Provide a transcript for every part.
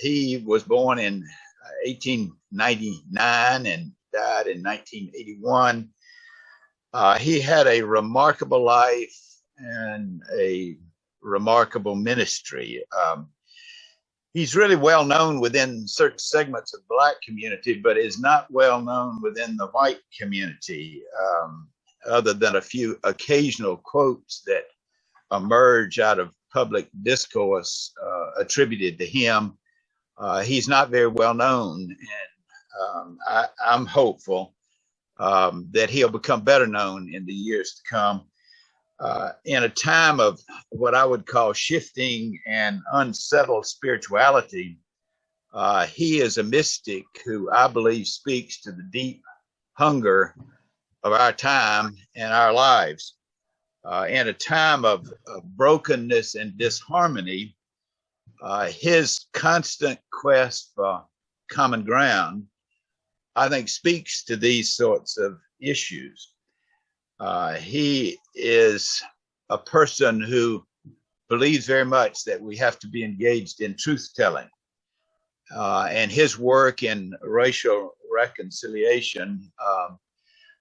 He was born in 1899 and died in 1981. He had a remarkable life and a remarkable ministry. He's really well known within certain segments of the Black community, but is not well known within the white community, other than a few occasional quotes that emerge out of public discourse attributed to him. He's not very well known, and I'm hopeful that he'll become better known in the years to come. In a time of what I would call shifting and unsettled spirituality, he is a mystic who I believe speaks to the deep hunger of our time and our lives. In a time of brokenness and disharmony, his constant quest for common ground, I think, speaks to these sorts of issues. He is a person who believes very much that we have to be engaged in truth-telling. And his work in racial reconciliation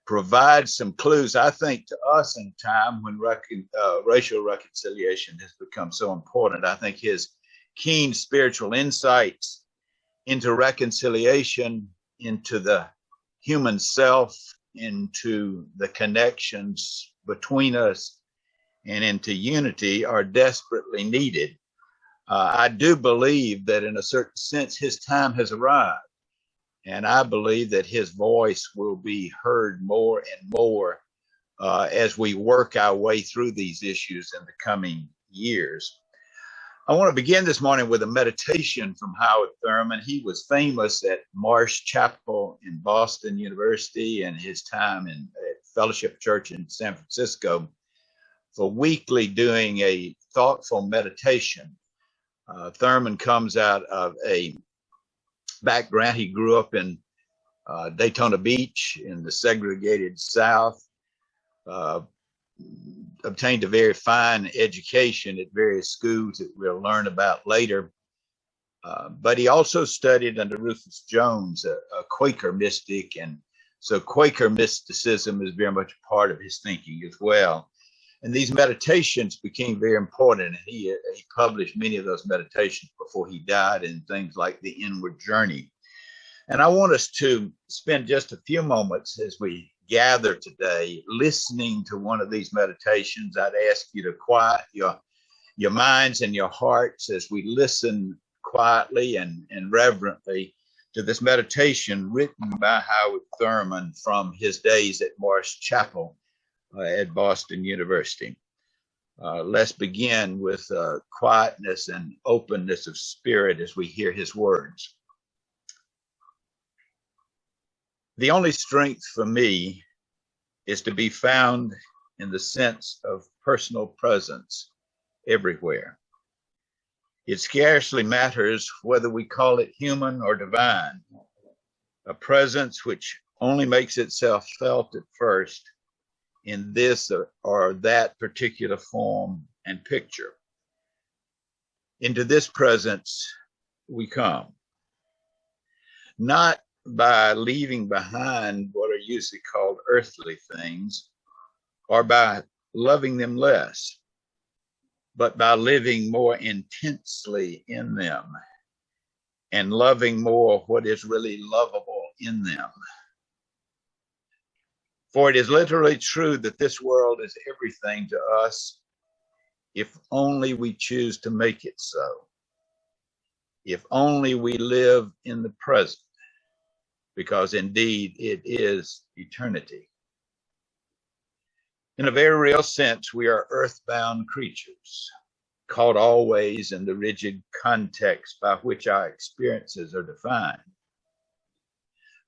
provides some clues, I think, to us in time when racial reconciliation has become so important. I think his keen spiritual insights into reconciliation, into the human self, into the connections between us, and into unity are desperately needed. I do believe that in a certain sense his time has arrived, and I believe that his voice will be heard more and more as we work our way through these issues in the coming years. I want to begin this morning with a meditation from Howard Thurman. He was famous at Marsh Chapel in Boston University and his time at Fellowship Church in San Francisco for weekly doing a thoughtful meditation. Thurman comes out of a background. He grew up in Daytona Beach in the segregated South, obtained a very fine education at various schools that we'll learn about later. But he also studied under Rufus Jones, a Quaker mystic. And so Quaker mysticism is very much a part of his thinking as well. And these meditations became very important. And he published many of those meditations before he died in things like The Inward Journey. And I want us to spend just a few moments as we gather today listening to one of these meditations. I'd ask you to quiet your minds and your hearts as we listen quietly and reverently to this meditation written by Howard Thurman from his days at Marsh Chapel at Boston University. Let's begin with quietness and openness of spirit as we hear his words. The only strength for me is to be found in the sense of personal presence everywhere. It scarcely matters whether we call it human or divine, a presence which only makes itself felt at first in this or that particular form and picture. Into this presence we come, not by leaving behind what are usually called earthly things, or by loving them less, but by living more intensely in them and loving more what is really lovable in them. For it is literally true that this world is everything to us if only we choose to make it so, if only we live in the present, because indeed it is eternity. In a very real sense, we are earthbound creatures, caught always in the rigid context by which our experiences are defined.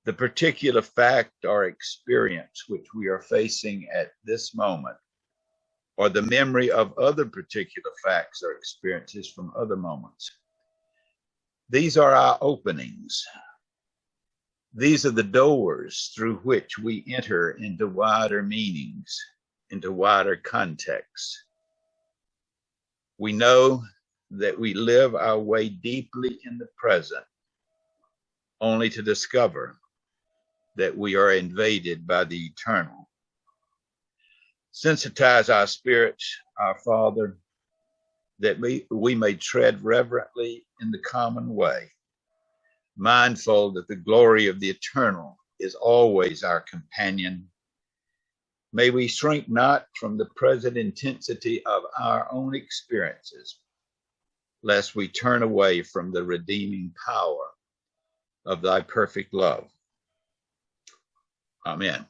The particular fact or experience which we are facing at this moment, or the memory of other particular facts or experiences from other moments. These are our openings. These are the doors through which we enter into wider meanings, into wider contexts. We know that we live our way deeply in the present, only to discover that we are invaded by the eternal. Sensitize our spirits, our Father, that we may tread reverently in the common way, mindful that the glory of the eternal is always our companion. May we shrink not from the present intensity of our own experiences, lest we turn away from the redeeming power of thy perfect love. Amen.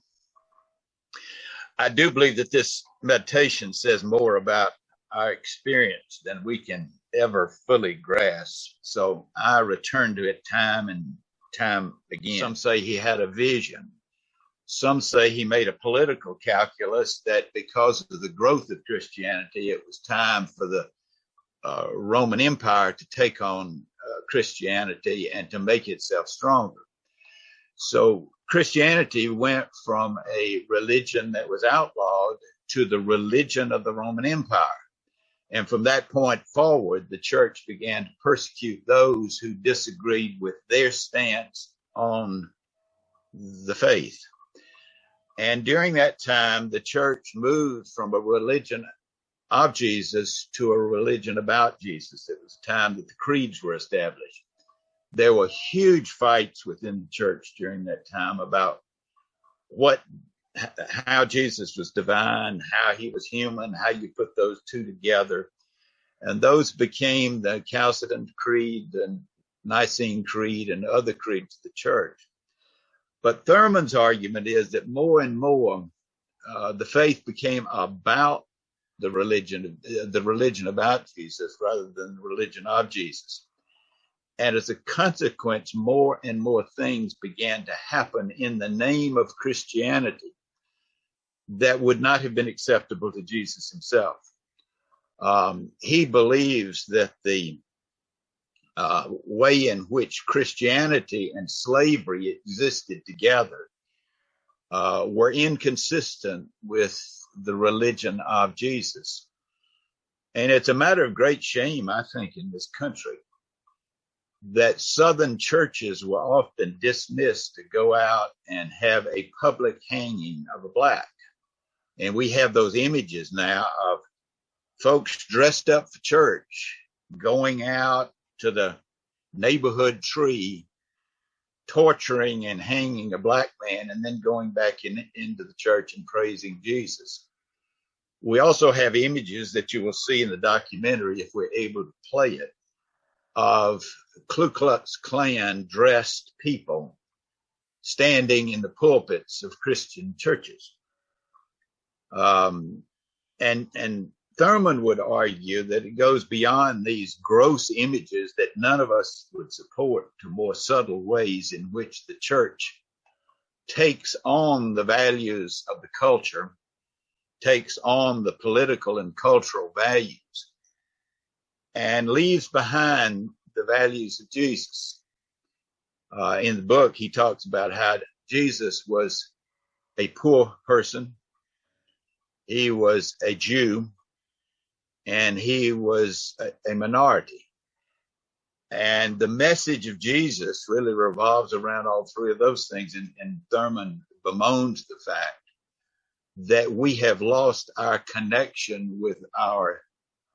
I do believe that this meditation says more about our experience than we can ever fully grasp. So I return to it time and time again. Some say he had a vision. Some say he made a political calculus that because of the growth of Christianity, it was time for the Roman Empire to take on Christianity and to make itself stronger. So Christianity went from a religion that was outlawed to the religion of the Roman Empire. And from that point forward, the church began to persecute those who disagreed with their stance on the faith. And during that time, the church moved from a religion of Jesus to a religion about Jesus. It was time that the creeds were established. There were huge fights within the church during that time about how Jesus was divine, how he was human, how you put those two together. And those became the Chalcedon Creed and Nicene Creed and other creeds of the church. But Thurman's argument is that more and more the faith became about the religion about Jesus rather than the religion of Jesus. And as a consequence, more and more things began to happen in the name of Christianity that would not have been acceptable to Jesus himself. He believes that the way in which Christianity and slavery existed together were inconsistent with the religion of Jesus. And it's a matter of great shame, I think, in this country that Southern churches were often dismissed to go out and have a public hanging of a black. And we have those images now of folks dressed up for church, going out to the neighborhood tree, torturing and hanging a black man, and then going back into the church and praising Jesus. We also have images that you will see in the documentary, if we're able to play it, of Ku Klux Klan dressed people standing in the pulpits of Christian churches. And Thurman would argue that it goes beyond these gross images that none of us would support to more subtle ways in which the church takes on the values of the culture, takes on the political and cultural values, and leaves behind the values of Jesus. In the book, he talks about how Jesus was a poor person, he was a Jew, and he was a minority. And the message of Jesus really revolves around all three of those things. And Thurman bemoans the fact that we have lost our connection with our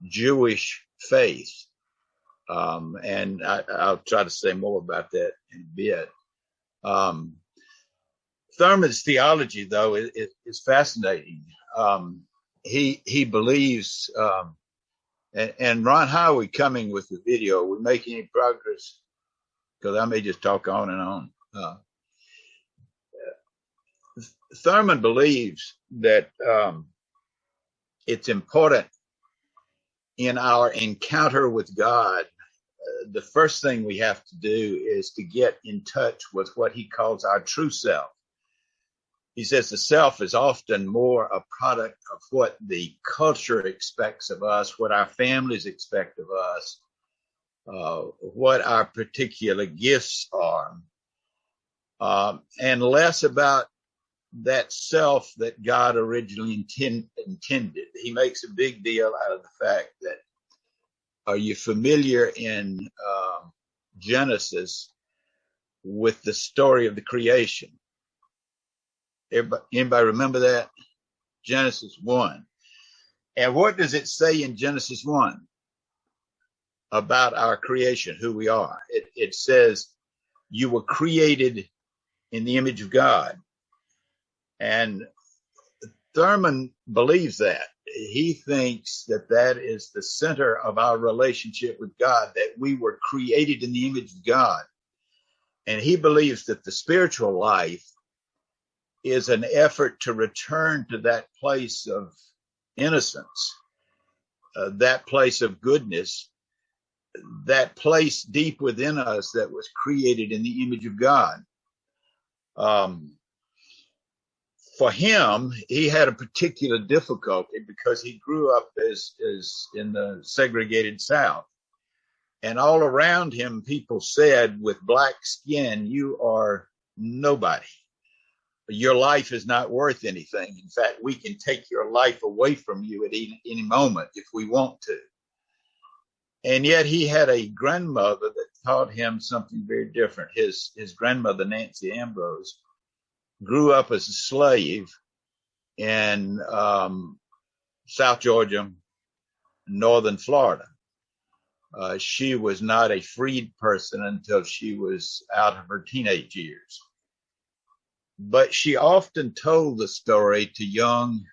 Jewish faith. And I'll try to say more about that in a bit. Thurman's theology, though, is fascinating. He believes, and Ron, how are we coming with the video? Are we making any progress? Because I may just talk on and on. Thurman believes that it's important in our encounter with God. The first thing we have to do is to get in touch with what he calls our true self. He says the self is often more a product of what the culture expects of us, what our families expect of us, what our particular gifts are, and less about that self that God originally intended. He makes a big deal out of the fact that Are you familiar in Genesis with the story of the creation? Anybody remember that? Genesis 1. And what does it say in Genesis 1 about our creation, who we are? It says, you were created in the image of God. And Thurman believes that. He thinks that that is the center of our relationship with God, that we were created in the image of God. And he believes that the spiritual life is an effort to return to that place of innocence, that place of goodness, that place deep within us that was created in the image of God. For him, he had a particular difficulty because he grew up as in the segregated South. And all around him, people said, with black skin, you are nobody. Your life is not worth anything. In fact, we can take your life away from you at any moment if we want to. And yet he had a grandmother that taught him something very different. His grandmother, Nancy Ambrose, grew up as a slave in South Georgia, northern Florida. She was not a freed person until she was out of her teenage years. But she often told the story to young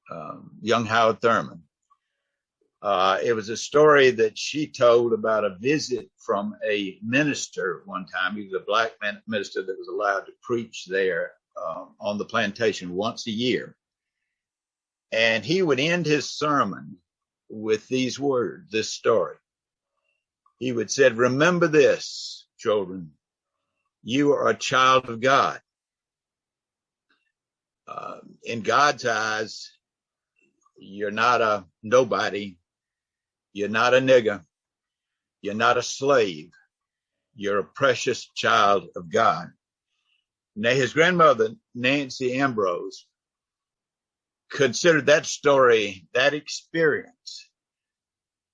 Howard Thurman. It was a story that she told about a visit from a minister one time. He was a black minister that was allowed to preach there on the plantation once a year. And he would end his sermon with these words, this story. He would say, remember this, children, you are a child of God. In God's eyes, you're not a nobody. You're not a nigger. You're not a slave. You're a precious child of God. Now, his grandmother, Nancy Ambrose, considered that story, that experience,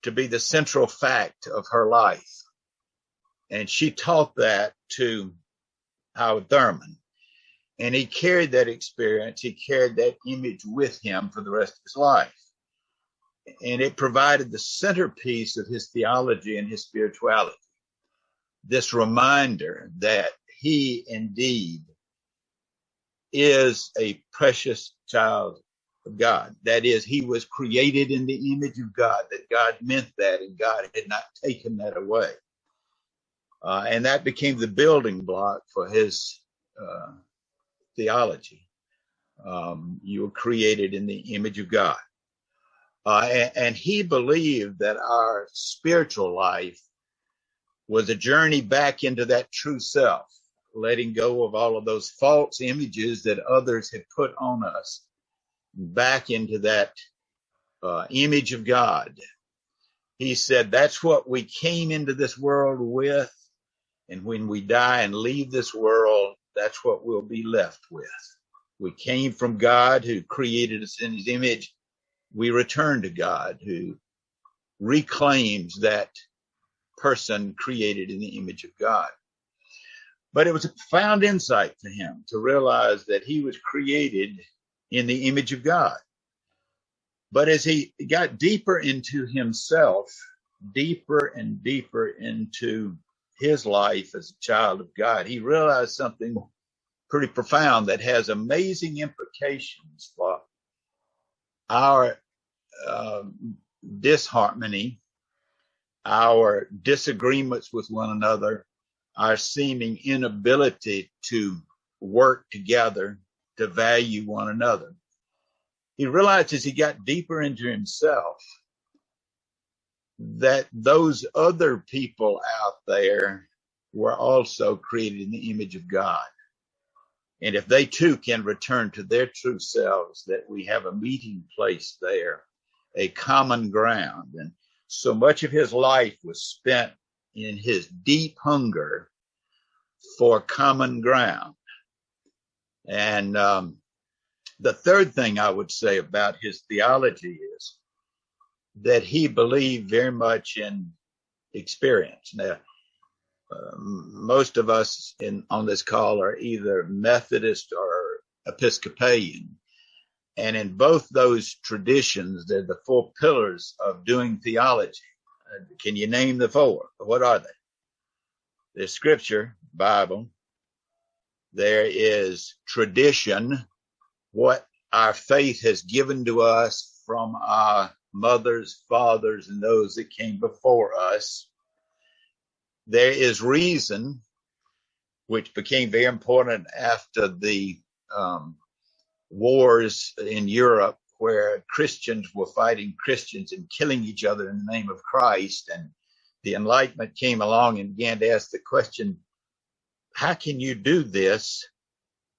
to be the central fact of her life. And she taught that to Howard Thurman. And he carried that experience, he carried that image with him for the rest of his life. And it provided the centerpiece of his theology and his spirituality. This reminder that he indeed is a precious child of God. That is, he was created in the image of God, that God meant that and God had not taken that away. And that became the building block for his theology. You were created in the image of God. And he believed that our spiritual life was a journey back into that true self, letting go of all of those false images that others had put on us, back into that image of God. He said that's what we came into this world with. And when we die and leave this world, that's what we'll be left with. We came from God, who created us in his image. We return to God, who reclaims that person created in the image of God. But it was a profound insight to him to realize that he was created in the image of God. But as he got deeper into himself, deeper and deeper into his life as a child of God, he realized something pretty profound that has amazing implications for our disharmony, our disagreements with one another, our seeming inability to work together to value one another. He realized as he got deeper into himself that those other people out there were also created in the image of God. And if they too can return to their true selves, that we have a meeting place there, a common ground. And so much of his life was spent in his deep hunger for common ground. And the third thing I would say about his theology is that he believed very much in experience. Now, most of us on this call are either Methodist or Episcopalian. And in both those traditions, they're the four pillars of doing theology. Can you name the four? What are they? There's scripture, Bible. There is tradition, what our faith has given to us from our mothers, fathers, and those that came before us. There is reason, which became very important after the wars in Europe, where Christians were fighting Christians and killing each other in the name of Christ. And the Enlightenment came along and began to ask the question, how can you do this?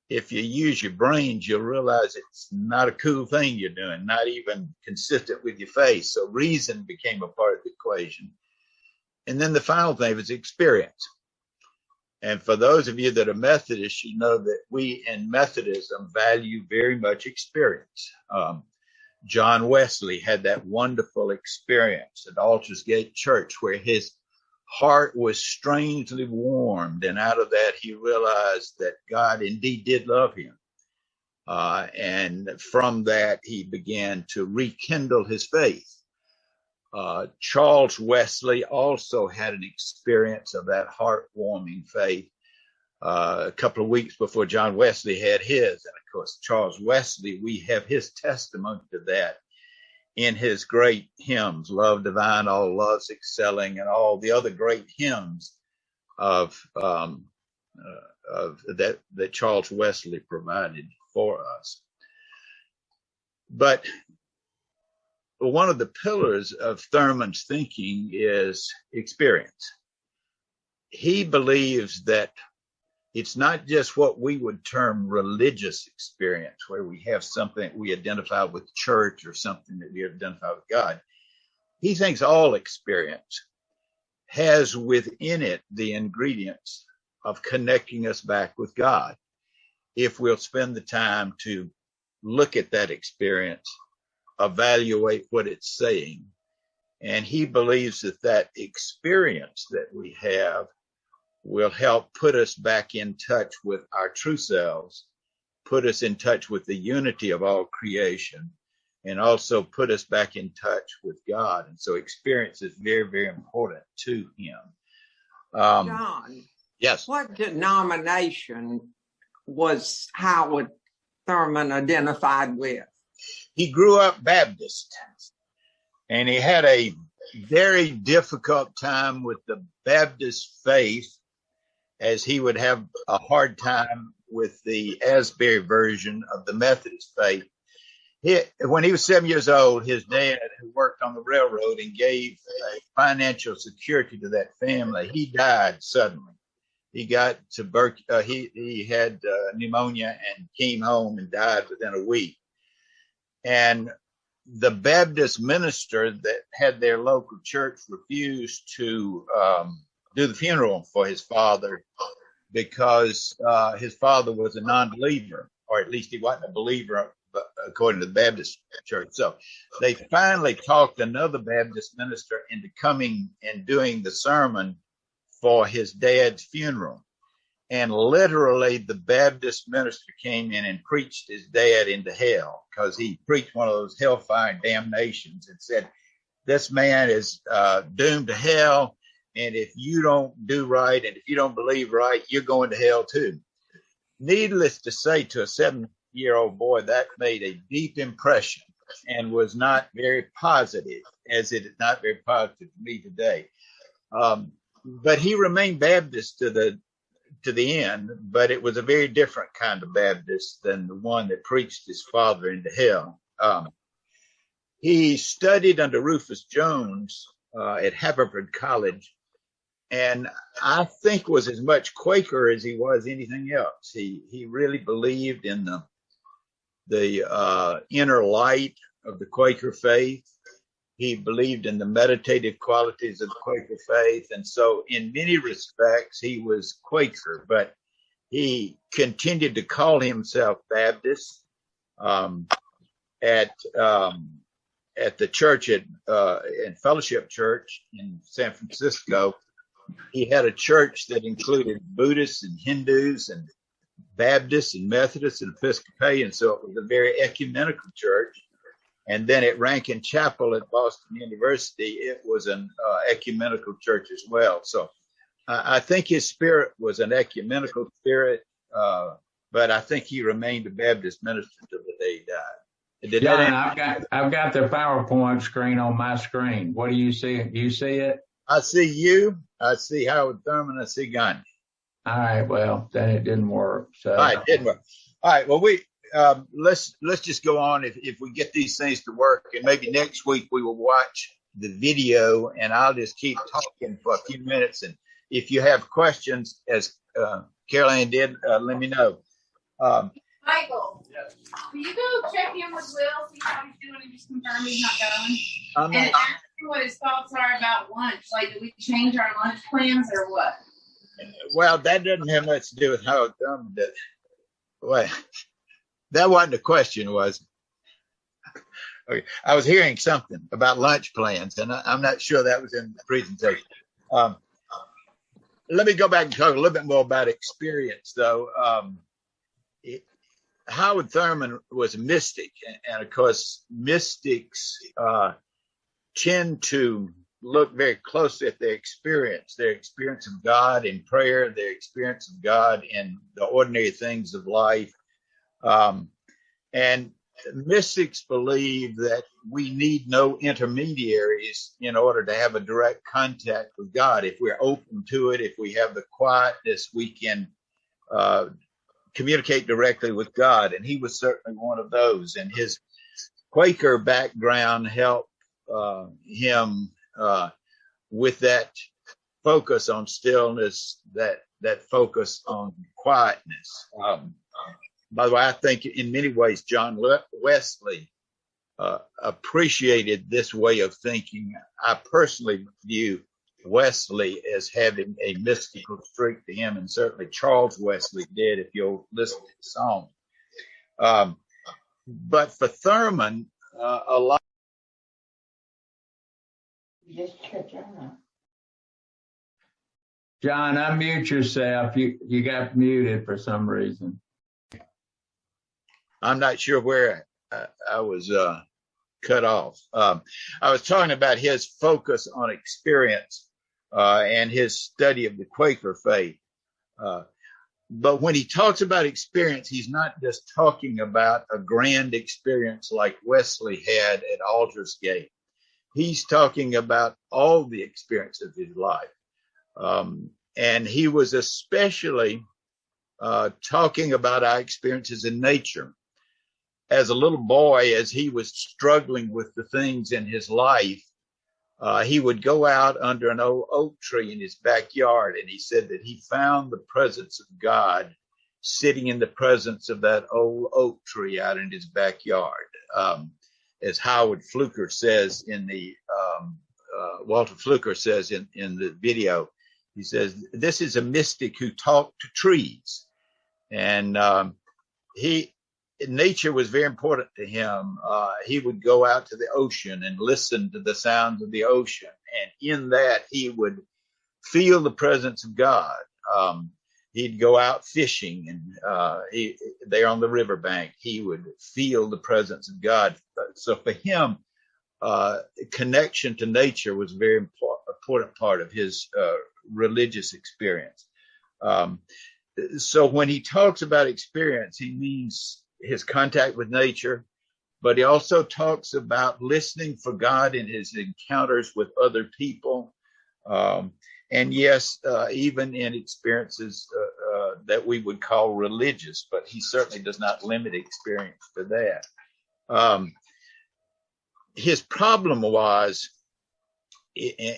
If you use your brains, you'll realize it's not a cool thing you're doing, not even consistent with your faith. So reason became a part of the equation. And then the final thing was experience. And for those of you that are Methodists, you know that we in Methodism value very much experience. John Wesley had that wonderful experience at Aldersgate Church where his heart was strangely warmed. And out of that, he realized that God indeed did love him. And from that, he began to rekindle his faith. Charles Wesley also had an experience of that heartwarming faith a couple of weeks before John Wesley had his. And of course, Charles Wesley, we have his testimony to that in his great hymns, Love Divine, All Loves Excelling, and all the other great hymns of that Charles Wesley provided for us. But one of the pillars of Thurman's thinking is experience. He believes that it's not just what we would term religious experience, where we have something that we identify with church or something that we identify with God. He thinks all experience has within it the ingredients of connecting us back with God, if we'll spend the time to look at that experience, evaluate what it's saying. And he believes that that experience that we have will help put us back in touch with our true selves, put us in touch with the unity of all creation, and also put us back in touch with God. And so experience is very, very important to him. John, yes. What denomination was Howard Thurman identified with? He grew up Baptist, and he had a very difficult time with the Baptist faith, as he would have a hard time with the Asbury version of the Methodist faith. When he was 7 years old, his dad, who worked on the railroad and gave financial security to that family, he died suddenly. He got tuberculosis. He had pneumonia and came home and died within a week. And the Baptist minister that had their local church refused to do the funeral for his father because his father was a non-believer, or at least he wasn't a believer according to the Baptist church. So they finally talked another Baptist minister into coming and doing the sermon for his dad's funeral. And literally the Baptist minister came in and preached his dad into hell, because he preached one of those hellfire damnations and said, this man is doomed to hell. And if you don't do right, and if you don't believe right, you're going to hell too. Needless to say, to a 7-year-old boy, that made a deep impression and was not very positive, as it is not very positive to me today. But he remained Baptist to the end, but it was a very different kind of Baptist than the one that preached his father into hell. He studied under Rufus Jones at Haverford College, and I think was as much Quaker as he was anything else. He really believed in the inner light of the Quaker faith. He believed in the meditative qualities of the Quaker faith. And so in many respects, he was Quaker, but he continued to call himself Baptist. At at the church in Fellowship Church in San Francisco. He had a church that included Buddhists and Hindus and Baptists and Methodists and Episcopalians. So it was a very ecumenical church. And then at Rankin Chapel at Boston University, it was an ecumenical church as well. So I think his spirit was an ecumenical spirit, but I think he remained a Baptist minister until the day he died. John, I've got the PowerPoint screen on my screen. What do you see? Do you see it? I see you. I see Howard Thurman. I see Gandhi. All right. Well, then it didn't work. So. All right, it didn't work. All right. Well, let's just go on. If we get these things to work, and maybe next week we will watch the video, and I'll just keep talking for a few minutes. And if you have questions, as Carol Ann did, let me know. Michael, will you go check in with Will, see how he's doing, and just confirm he's not going? And ask him what his thoughts are about lunch. Like, do we change our lunch plans or what? Well, that doesn't have much to do with Howard Thurman. Well, that wasn't the question, was it? Okay. I was hearing something about lunch plans, and I'm not sure that was in the presentation. Let me go back and talk a little bit more about experience, though. Howard Thurman was a mystic, and of course, mystics tend to look very closely at their experience of God in prayer, their experience of God in the ordinary things of life. And mystics believe that we need no intermediaries in order to have a direct contact with God. If we're open to it, if we have the quietness, we can communicate directly with God. And he was certainly one of those. And his Quaker background helped him with that focus on stillness, that focus on quietness. By the way, I think in many ways, John Wesley appreciated this way of thinking. I personally view Wesley as having a mystical streak to him, and certainly Charles Wesley did, if you'll listen to the song. But for Thurman, a lot. John, unmute yourself. You got muted for some reason. I'm not sure where I was cut off. I was talking about his focus on experience and his study of the Quaker faith. But when he talks about experience, he's not just talking about a grand experience like Wesley had at Aldersgate. He's talking about all the experience of his life. And he was especially talking about our experiences in nature. As a little boy, as he was struggling with the things in his life, he would go out under an old oak tree in his backyard, and he said that he found the presence of God sitting in the presence of that old oak tree out in his backyard. As Howard Fluker says in the Walter Fluker says in the video, he says, this is a mystic who talked to trees. And nature was very important to him. He would go out to the ocean and listen to the sounds of the ocean. And in that, he would feel the presence of God. He'd go out fishing, and there on the riverbank, he would feel the presence of God. So for him, connection to nature was a very important part of his religious experience. So when he talks about experience, he means his contact with nature, but he also talks about listening for God in his encounters with other people. And yes, even in experiences that we would call religious, but he certainly does not limit experience to that. His problem was,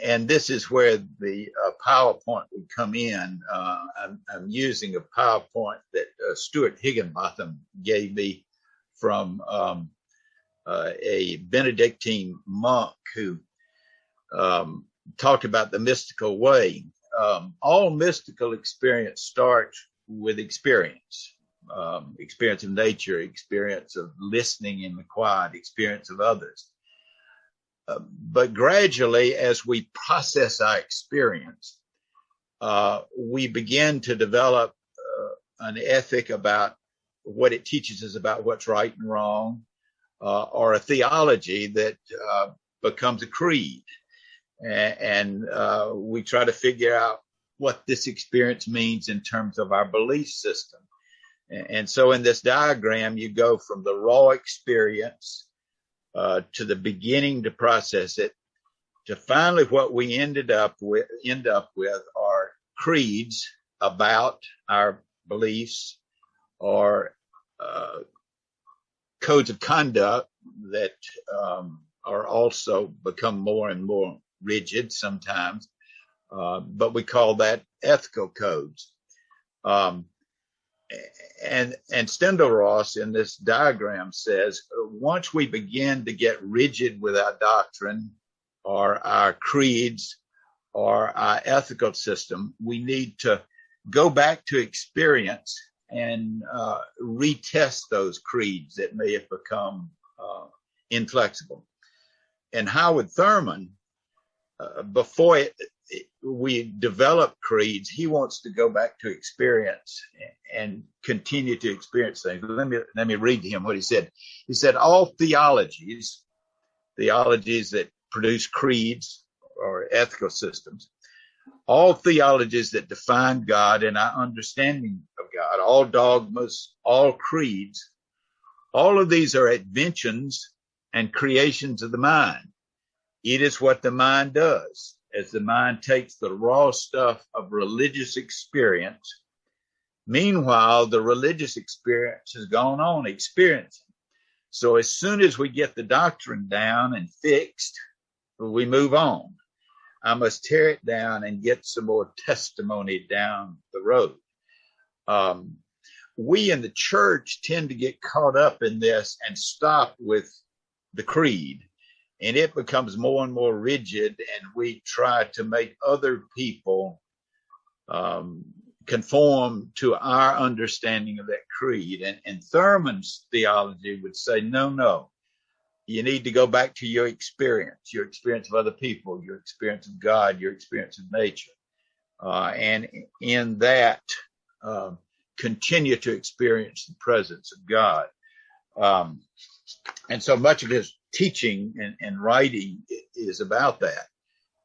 and this is where the PowerPoint would come in. I'm using a PowerPoint that Stuart Higginbotham gave me from a Benedictine monk who talked about the mystical way. All mystical experience starts with experience of nature, experience of listening in the quiet, experience of others. But gradually, as we process our experience, we begin to develop an ethic about what it teaches us about what's right and wrong, or a theology that becomes a creed. And we try to figure out what this experience means in terms of our belief system. And so in this diagram, you go from the raw experience to the beginning to process it, to finally what we end up with are creeds about our beliefs, or codes of conduct that are also become more and more rigid sometimes, but we call that ethical codes. And Stendhal-Ross in this diagram says, once we begin to get rigid with our doctrine or our creeds or our ethical system, we need to go back to experience and retest those creeds that may have become inflexible. And Howard Thurman, before we develop creeds, he wants to go back to experience and continue to experience things. Let me read to him what he said. He said, all theologies that produce creeds or ethical systems, all theologies that define God and our understanding of God, all dogmas, all creeds, all of these are inventions and creations of the mind. It is what the mind does, as the mind takes the raw stuff of religious experience. Meanwhile, the religious experience has gone on experiencing. So as soon as we get the doctrine down and fixed, we move on. I must tear it down and get some more testimony down the road. We in the church tend to get caught up in this and stop with the creed. And it becomes more and more rigid, and we try to make other people conform to our understanding of that creed. And Thurman's theology would say, no, you need to go back to your experience of other people, your experience of God, your experience of nature. And in that, continue to experience the presence of God. And so much of his teaching and writing is about that.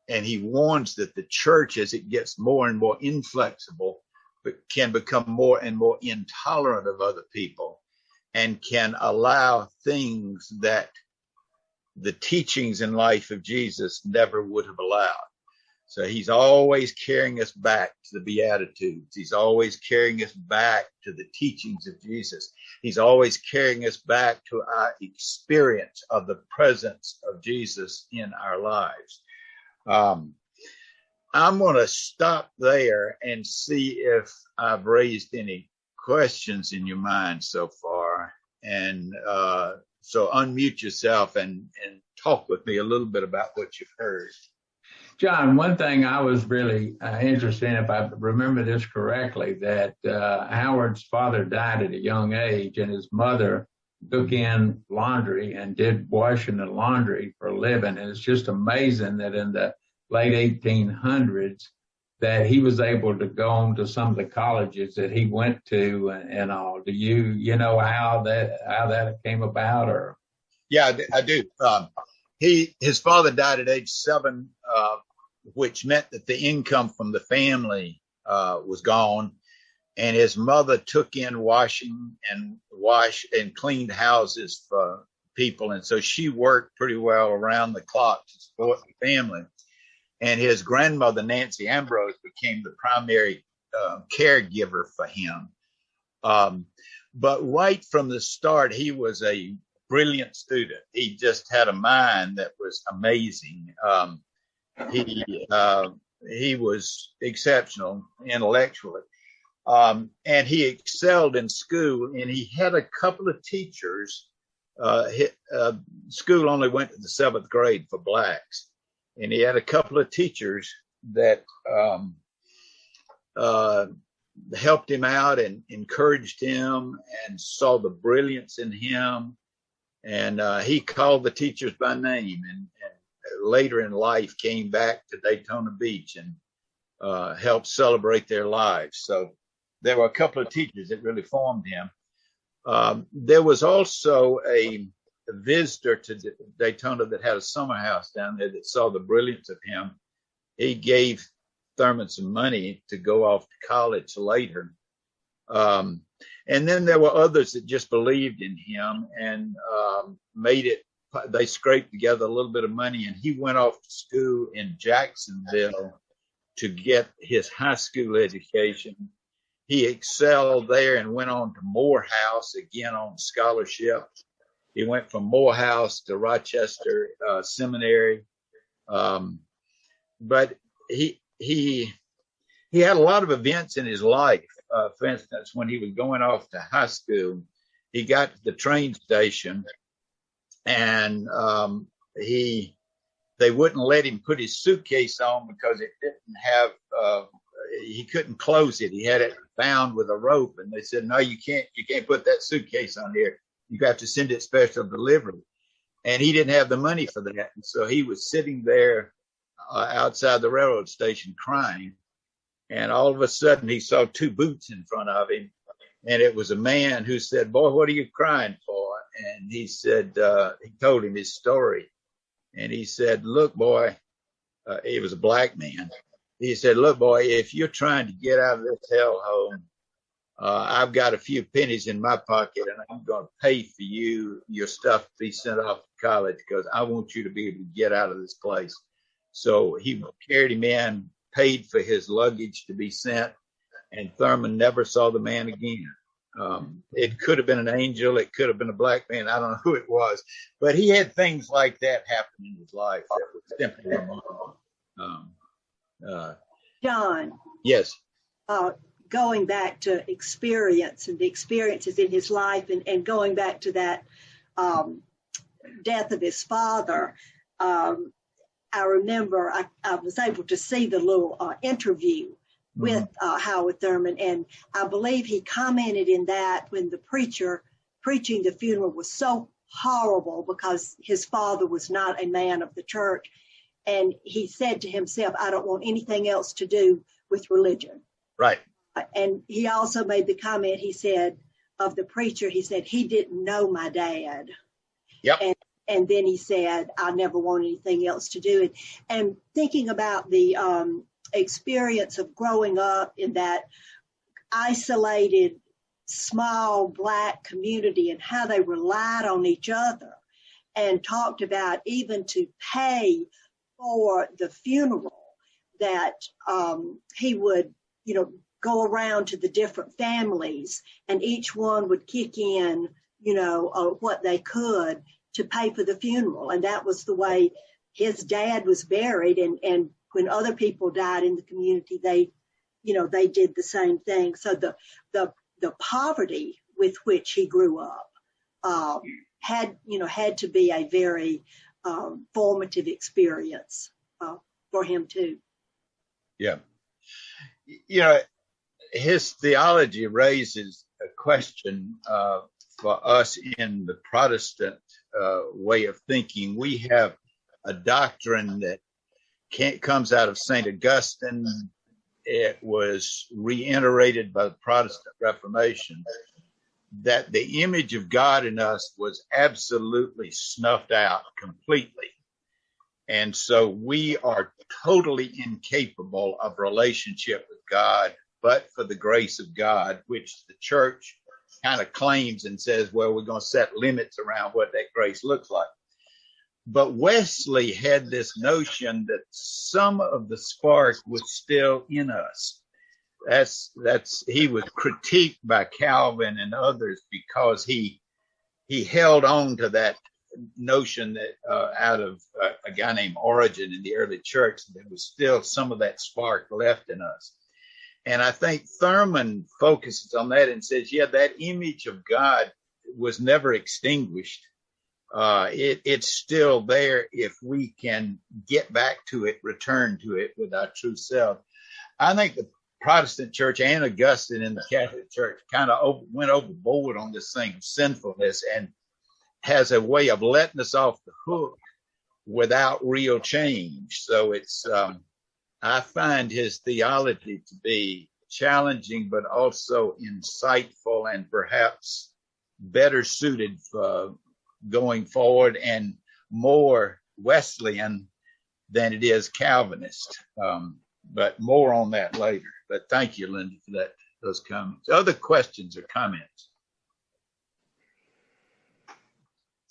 And he warns that the church, as it gets more and more inflexible, can become more and more intolerant of other people, and can allow things that the teachings and life of Jesus never would have allowed. So he's always carrying us back to the Beatitudes. He's always carrying us back to the teachings of Jesus. He's always carrying us back to our experience of the presence of Jesus in our lives. I'm going to stop there and see if I've raised any questions in your mind so far. And so unmute yourself and talk with me a little bit about what you've heard. John, one thing I was really interested in, if I remember this correctly, that Howard's father died at a young age, and his mother took in laundry and did washing and laundry for a living. And it's just amazing that in the late 1800s that he was able to go on to some of the colleges that he went to and all. Do you know how that came about? Or yeah, I do. His father died at age 7, which meant that the income from the family was gone, and his mother took in washing and cleaned houses for people, and so she worked pretty well around the clock to support the family. And his grandmother, Nancy Ambrose, became the primary caregiver for him. But right from the start, he was a brilliant student. He just had a mind that was amazing. He was exceptional intellectually. And he excelled in school, and he had a couple of teachers. School only went to the 7th grade for blacks. And he had a couple of teachers that helped him out and encouraged him and saw the brilliance in him. And he called the teachers by name and later in life came back to Daytona Beach and helped celebrate their lives. So there were a couple of teachers that really formed him. There was also a visitor to Daytona that had a summer house down there that saw the brilliance of him. He gave Thurman some money to go off to college later. And then there were others that just believed in him and made it. They scraped together a little bit of money, and he went off to school in Jacksonville to get his high school education. He excelled there and went on to Morehouse, again on scholarship. He went from Morehouse to Rochester Seminary. But he had a lot of events in his life. For instance, when he was going off to high school, he got to the train station, and they wouldn't let him put his suitcase on because it didn't have, he couldn't close it. He had it bound with a rope, and they said, no, you can't put that suitcase on here. You have to send it special delivery. And he didn't have the money for that. And so he was sitting there outside the railroad station crying. And all of a sudden he saw two boots in front of him. And it was a man who said, boy, what are you crying for? And he said, he told him his story. And he said, look, boy, he was a black man. He said, look, boy, if you're trying to get out of this hellhole, I've got a few pennies in my pocket, and I'm going to pay for your stuff to be sent off to college because I want you to be able to get out of this place. So he carried him in, paid for his luggage to be sent, and Thurman never saw the man again. It could have been an angel. It could have been a black man. I don't know who it was, but he had things like that happen in his life that was simply remarkable. John. Yes. Going back to experience and the experiences in his life and going back to that death of his father, I remember I was able to see the little interview with Howard Thurman, and I believe he commented in that when the preacher preaching the funeral was so horrible because his father was not a man of the church, and he said to himself, I don't want anything else to do with religion. Right. And he also made the comment, he said, of the preacher, he said, he didn't know my dad. Yep. And then he said, I never want anything else to do it. And thinking about the experience of growing up in that isolated, small Black community and how they relied on each other and talked about even to pay for the funeral, that he would, go around to the different families and each one would kick in, what they could to pay for the funeral. And that was the way his dad was buried. And when other people died in the community, they did the same thing. So the poverty with which he grew up had to be a very formative experience for him too. Yeah. His theology raises a question for us in the Protestant way of thinking. We have a doctrine that comes out of St. Augustine. It was reiterated by the Protestant Reformation, that the image of God in us was absolutely snuffed out completely. And so we are totally incapable of relationship with God, but for the grace of God, which the church kind of claims and says, well, we're going to set limits around what that grace looks like. But Wesley had this notion that some of the spark was still in us. He was critiqued by Calvin and others because he held on to that notion that out of a guy named Origen in the early church, there was still some of that spark left in us. And I think Thurman focuses on that and says, yeah, that image of God was never extinguished. It's still there if we can get back to it, return to it with our true self. I think the Protestant church and Augustine in the Catholic church kind of went overboard on this thing of sinfulness and has a way of letting us off the hook without real change. So it's, I find his theology to be challenging, but also insightful and perhaps better suited for going forward and more Wesleyan than it is Calvinist. But more on that later. But thank you, Linda, for those comments. Other questions or comments?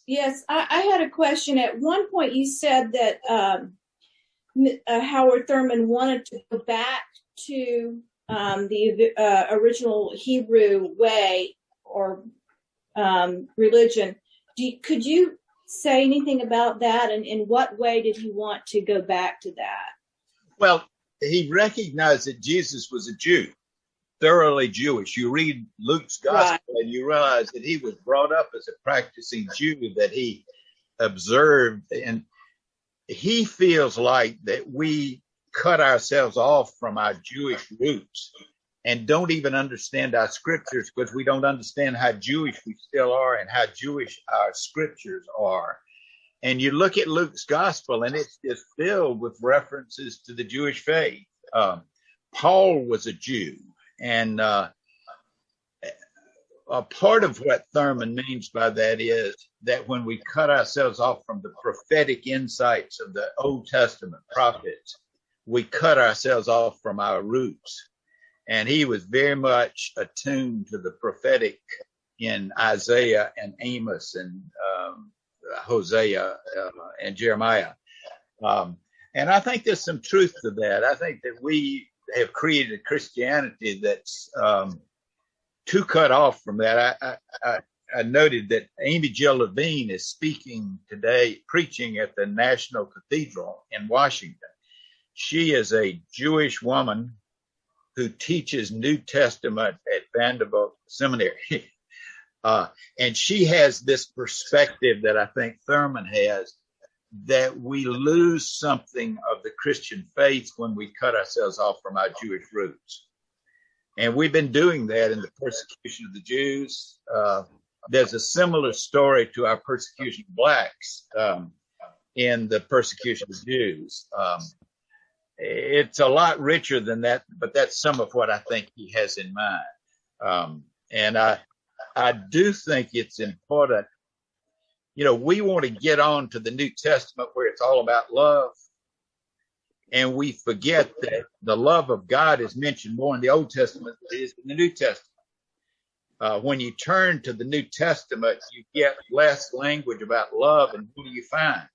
Yes, I had a question. At one point, you said that Howard Thurman wanted to go back to the original Hebrew way or religion. Could you say anything about that, and in what way did he want to go back to that? Well, he recognized that Jesus was a Jew, thoroughly Jewish. You read Luke's gospel and you realize that he was brought up as a practicing Jew, that he observed, and he feels like that we cut ourselves off from our Jewish roots and don't even understand our scriptures because we don't understand how Jewish we still are and how Jewish our scriptures are. And you look at Luke's gospel and it's just filled with references to the Jewish faith. Paul was a Jew, and a part of what Thurman means by that is that when we cut ourselves off from the prophetic insights of the Old Testament prophets, we cut ourselves off from our roots. And he was very much attuned to the prophetic in Isaiah and Amos and Hosea and Jeremiah. And I think there's some truth to that. I think that we have created a Christianity that's too cut off from that. I noted that Amy Jill Levine is speaking today, preaching at the National Cathedral in Washington. She is a Jewish woman who teaches New Testament at Vanderbilt Seminary. And she has this perspective that I think Thurman has, that we lose something of the Christian faith when we cut ourselves off from our Jewish roots. And we've been doing that in the persecution of the Jews. There's a similar story to our persecution of blacks in the persecution of Jews. It's a lot richer than that, but that's some of what I think he has in mind. And I do think it's important. You know, we want to get on to the New Testament where it's all about love. And we forget that the love of God is mentioned more in the Old Testament than it is in the New Testament. When you turn to the New Testament, you get less language about love, and who do you find?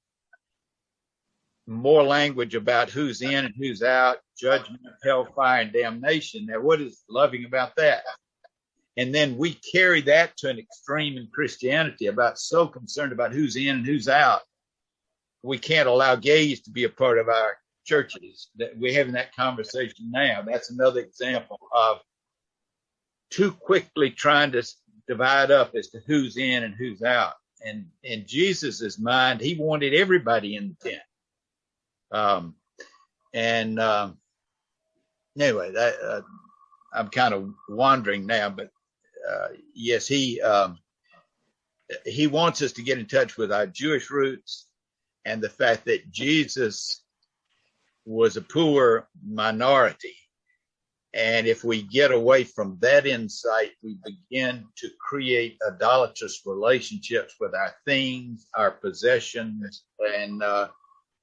More language about who's in and who's out, judgment, hellfire, and damnation. Now, what is loving about that? And then we carry that to an extreme in Christianity, about so concerned about who's in and who's out. We can't allow gays to be a part of our churches. That we're having that conversation now. That's another example of too quickly trying to divide up as to who's in and who's out. And in Jesus's mind, he wanted everybody in the tent. Anyway, I'm kind of wandering now, but yes, he wants us to get in touch with our Jewish roots and the fact that Jesus was a poor minority. And if we get away from that insight, we begin to create idolatrous relationships with our things, our possessions, and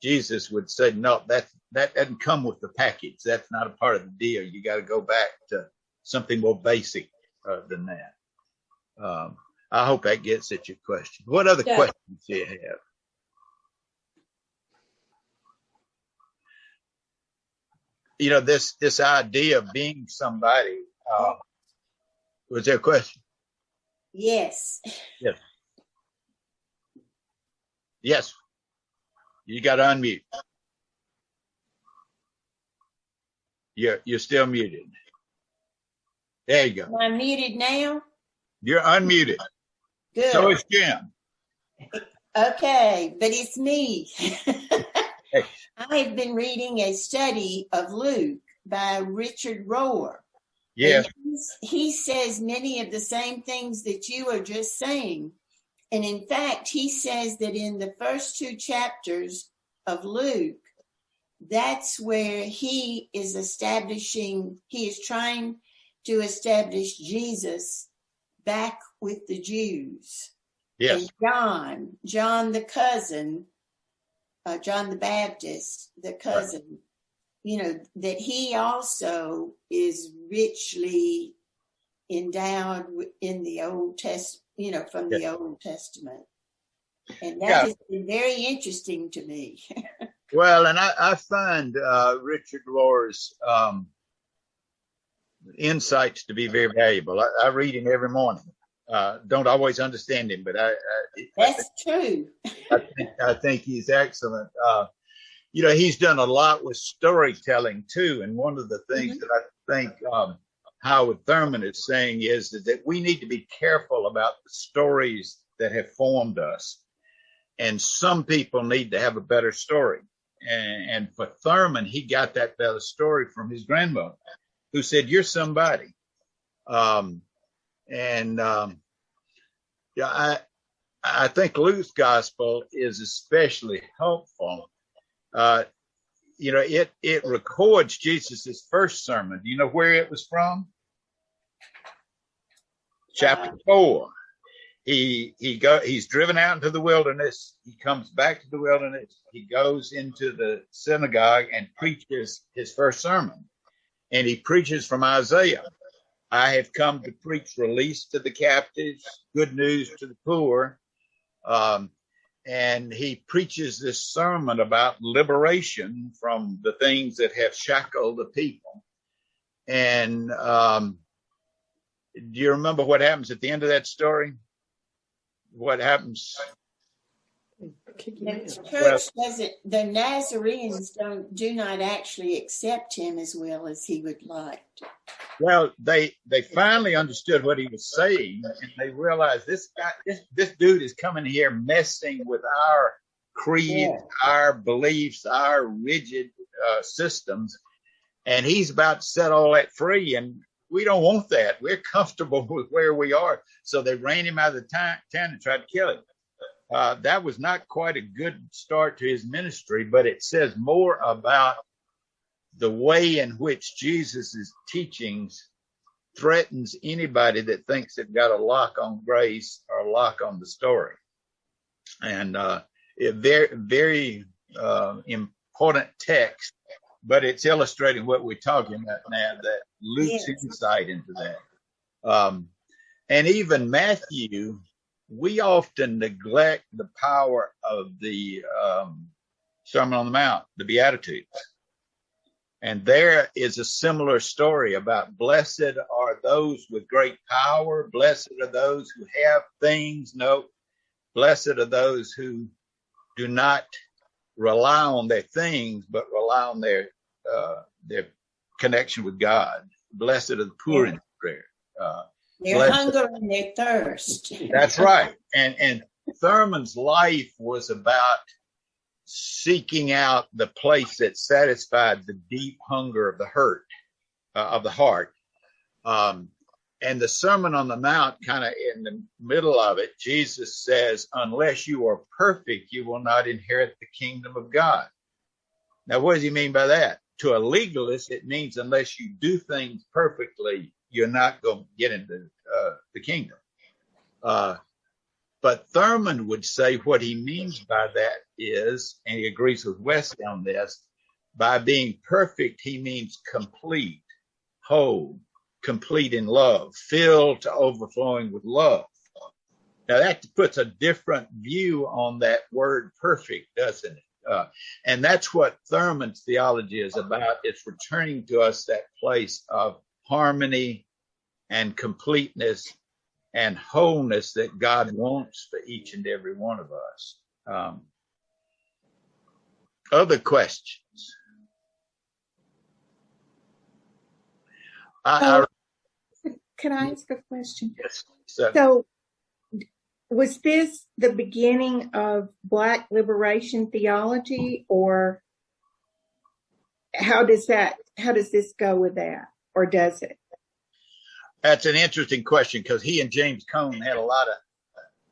Jesus would say, no, that doesn't come with the package. That's not a part of the deal. You got to go back to something more basic than that. I hope that gets at your question. What other questions do you have? You know, this idea of being somebody. Was there a question? Yes. Yes. Yes. You got to unmute. You're still muted. There you go. Am I muted now? You're unmuted. Good. So is Jim. Okay, but it's me. I have been reading a study of Luke by Richard Rohr. Yes. He says many of the same things that you are just saying. And in fact, he says that in the first 2 chapters of Luke, that's where he is trying to establish Jesus back with the Jews. Yes. And John the cousin, John the Baptist, the cousin, you know, that he also is richly endowed in the Old Testament, you know, from the Old Testament. And that has been very interesting to me. Well, and I find Richard Rohr's insights to be very valuable. I read him every morning. Don't always understand him, but That's true. I think he's excellent. You know, he's done a lot with storytelling too. And one of the things that I think Howard Thurman is saying is that we need to be careful about the stories that have formed us. And some people need to have a better story. And for Thurman, he got that better story from his grandmother, who said, "You're somebody." I think Luke's gospel is especially helpful. You know, it records Jesus's first sermon. Do you know where it was from? Chapter 4. He's driven out into the wilderness. He comes back to the wilderness. He goes into the synagogue and preaches his first sermon. And he preaches from Isaiah. I have come to preach release to the captives, good news to the poor. And he preaches this sermon about liberation from the things that have shackled the people. And do you remember what happens at the end of that story? What happens? The church doesn't, the Nazarenes do not actually accept him as well as he would like. Well, they finally understood what he was saying, and they realized this dude is coming here messing with our creed, our beliefs, our rigid systems, and he's about to set all that free, and we don't want that. We're comfortable with where we are. So they ran him out of the town and tried to kill him. That was not quite a good start to his ministry, but it says more about the way in which Jesus' teachings threatens anybody that thinks they've got a lock on grace or a lock on the story. And very, very important text, but it's illustrating what we're talking about now, that Luke's insight into that. And even Matthew, we often neglect the power of the Sermon on the Mount, the Beatitudes. And there is a similar story about blessed are those with great power. Blessed are those who have things. No, blessed are those who do not rely on their things, but rely on their connection with God. Blessed are the poor in spirit. Their hunger and their thirst. That's right. And Thurman's life was about seeking out the place that satisfied the deep hunger of the hurt, of the heart. And the Sermon on the Mount, kind of in the middle of it, Jesus says, unless you are perfect, you will not inherit the kingdom of God. Now, what does he mean by that? To a legalist, it means unless you do things perfectly, you're not going to get into the kingdom. But Thurman would say what he means by that is, and he agrees with Wesley on this, by being perfect, he means complete, whole, complete in love, filled to overflowing with love. Now that puts a different view on that word perfect, doesn't it? And that's what Thurman's theology is about. It's returning to us that place of harmony and completeness and wholeness that God wants for each and every one of us. Other questions? Can I ask a question? Yes. So was this the beginning of Black liberation theology, or how does this go with that, or does it? That's an interesting question, because he and James Cone had a lot of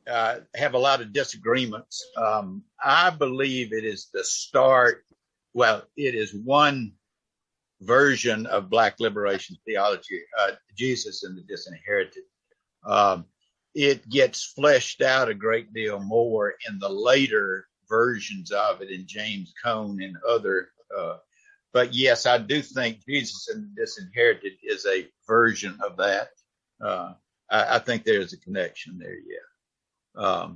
have a lot of disagreements. I believe it is the start. Well, it is one version of Black liberation theology, Jesus and the Disinherited. It gets fleshed out a great deal more in the later versions of it in James Cone and other. But yes, I do think Jesus and the Disinherited is a version of that. I think there's a connection there, yeah.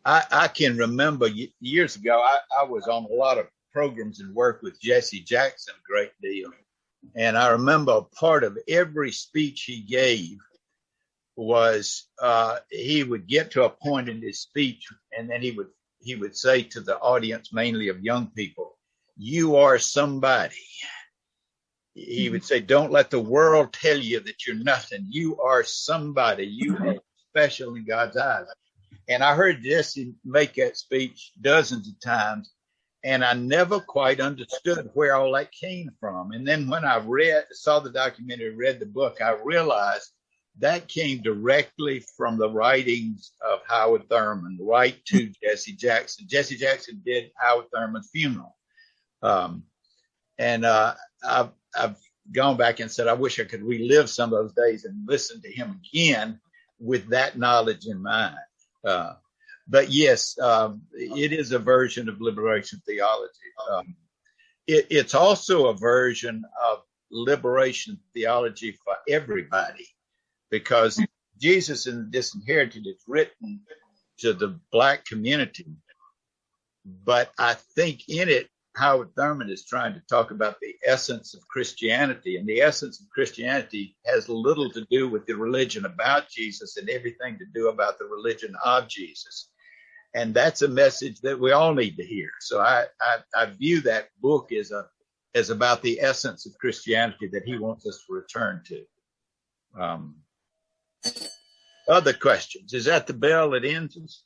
I can remember years ago, I was on a lot of programs and worked with Jesse Jackson a great deal. And I remember a part of every speech he gave was he would get to a point in his speech, and then he would say to the audience, mainly of young people, "You are somebody." He would say, "Don't let the world tell you that you're nothing. You are somebody. You are special in God's eyes." And I heard Jesse make that speech dozens of times, and I never quite understood where all that came from. And then when I saw the documentary, read the book, I realized that came directly from the writings of Howard Thurman, right to Jesse Jackson. Jesse Jackson did Howard Thurman's funeral. I've gone back and said, I wish I could relive some of those days and listen to him again with that knowledge in mind. But yes, it is a version of liberation theology. It's also a version of liberation theology for everybody, because Jesus and the Disinherited is written to the Black community. But I think in it, Howard Thurman is trying to talk about the essence of Christianity, and the essence of Christianity has little to do with the religion about Jesus and everything to do about the religion of Jesus. And that's a message that we all need to hear. So I view that book as about the essence of Christianity that he wants us to return to. Other questions? Is that the bell that ends us?